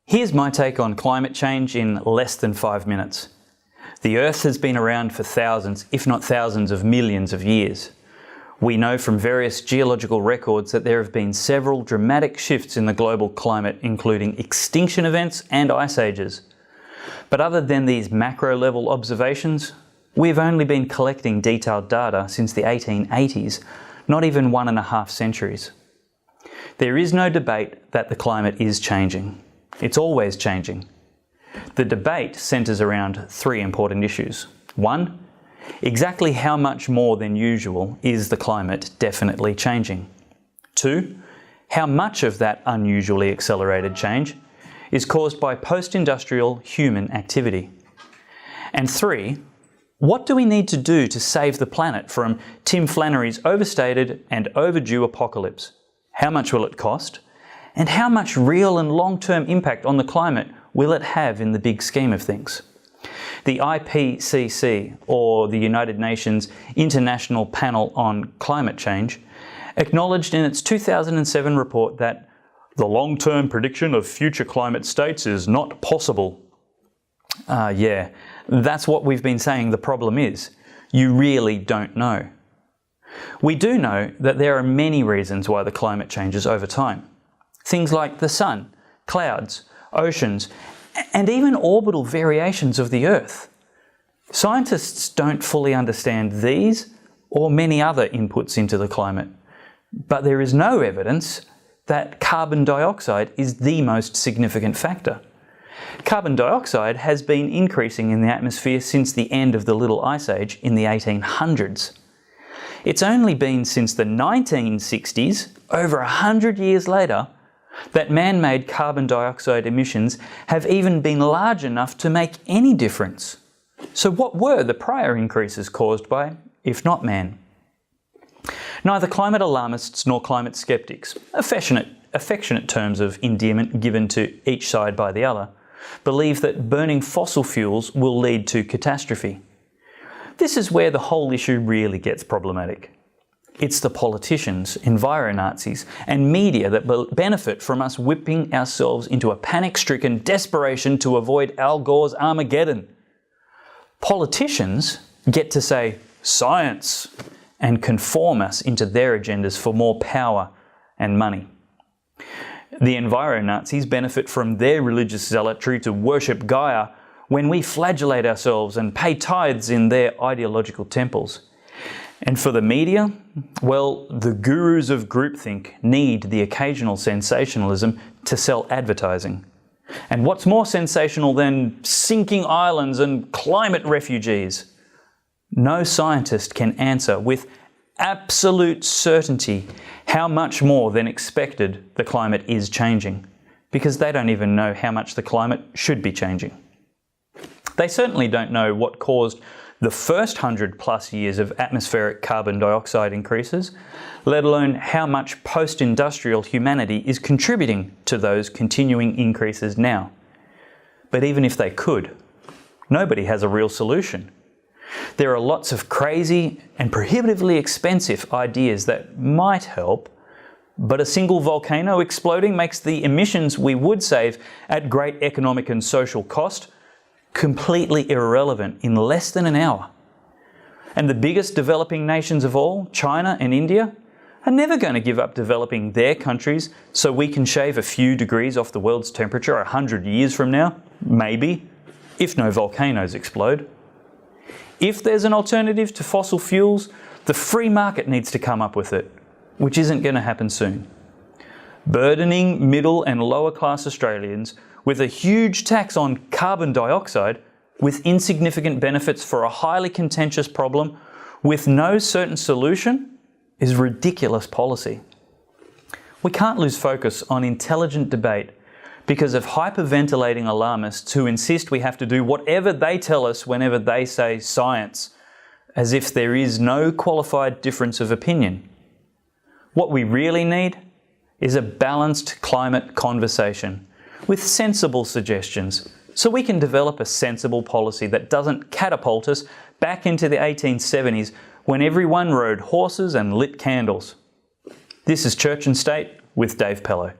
Here's my take on climate change in less than 5 minutes. The Earth has been around for thousands, if not thousands of millions of years. We know from various geological records that there have been several dramatic shifts in the global climate, including extinction events and ice ages. But other than these macro-level observations, we've only been collecting detailed data since the 1880s, not even 1.5 centuries. There is no debate that the climate is changing. It's always changing. The debate centres around 3 important issues. 1. Exactly how much more than usual is the climate definitely changing? 2. How much of that unusually accelerated change is caused by post-industrial human activity? And 3. What do we need to do to save the planet from Tim Flannery's overstated and overdue apocalypse? How much will it cost? And how much real and long-term impact on the climate will it have in the big scheme of things? The IPCC, or the United Nations International Panel on Climate Change, acknowledged in its 2007 report that the long-term prediction of future climate states is not possible. Yeah, that's what we've been saying the problem is. You really don't know. We do know that there are many reasons why the climate changes over time. Things like the sun, clouds, oceans, and even orbital variations of the Earth. Scientists don't fully understand these or many other inputs into the climate, but there is no evidence that carbon dioxide is the most significant factor. Carbon dioxide has been increasing in the atmosphere since the end of the Little Ice Age in the 1800s. It's only been since the 1960s, over 100 years later, that man-made carbon dioxide emissions have even been large enough to make any difference. So what were the prior increases caused by, if not man? Neither climate alarmists nor climate skeptics, affectionate terms of endearment given to each side by the other, believe that burning fossil fuels will lead to catastrophe. This is where the whole issue really gets problematic. It's the politicians, enviro-Nazis, and media that benefit from us whipping ourselves into a panic-stricken desperation to avoid Al Gore's Armageddon. Politicians get to say science and conform us into their agendas for more power and money. The enviro-Nazis benefit from their religious zealotry to worship Gaia when we flagellate ourselves and pay tithes in their ideological temples. And for the media, well, the gurus of groupthink need the occasional sensationalism to sell advertising. And what's more sensational than sinking islands and climate refugees? No scientist can answer with absolute certainty how much more than expected the climate is changing, because they don't even know how much the climate should be changing. They certainly don't know what caused the first 100+ years of atmospheric carbon dioxide increases, let alone how much post-industrial humanity is contributing to those continuing increases now. But even if they could, nobody has a real solution. There are lots of crazy and prohibitively expensive ideas that might help, but a single volcano exploding makes the emissions we would save at great economic and social cost completely irrelevant in less than an hour. And the biggest developing nations of all, China and India, are never going to give up developing their countries so we can shave a few degrees off the world's temperature 100 years from now, maybe, if no volcanoes explode. If there's an alternative to fossil fuels, the free market needs to come up with it, which isn't going to happen soon. Burdening middle and lower class Australians with a huge tax on carbon dioxide, with insignificant benefits for a highly contentious problem, with no certain solution, is ridiculous policy. We can't lose focus on intelligent debate because of hyperventilating alarmists who insist we have to do whatever they tell us whenever they say science, as if there is no qualified difference of opinion. What we really need is a balanced climate conversation with sensible suggestions, so we can develop a sensible policy that doesn't catapult us back into the 1870s when everyone rode horses and lit candles. This is Church and State with Dave Pellowe.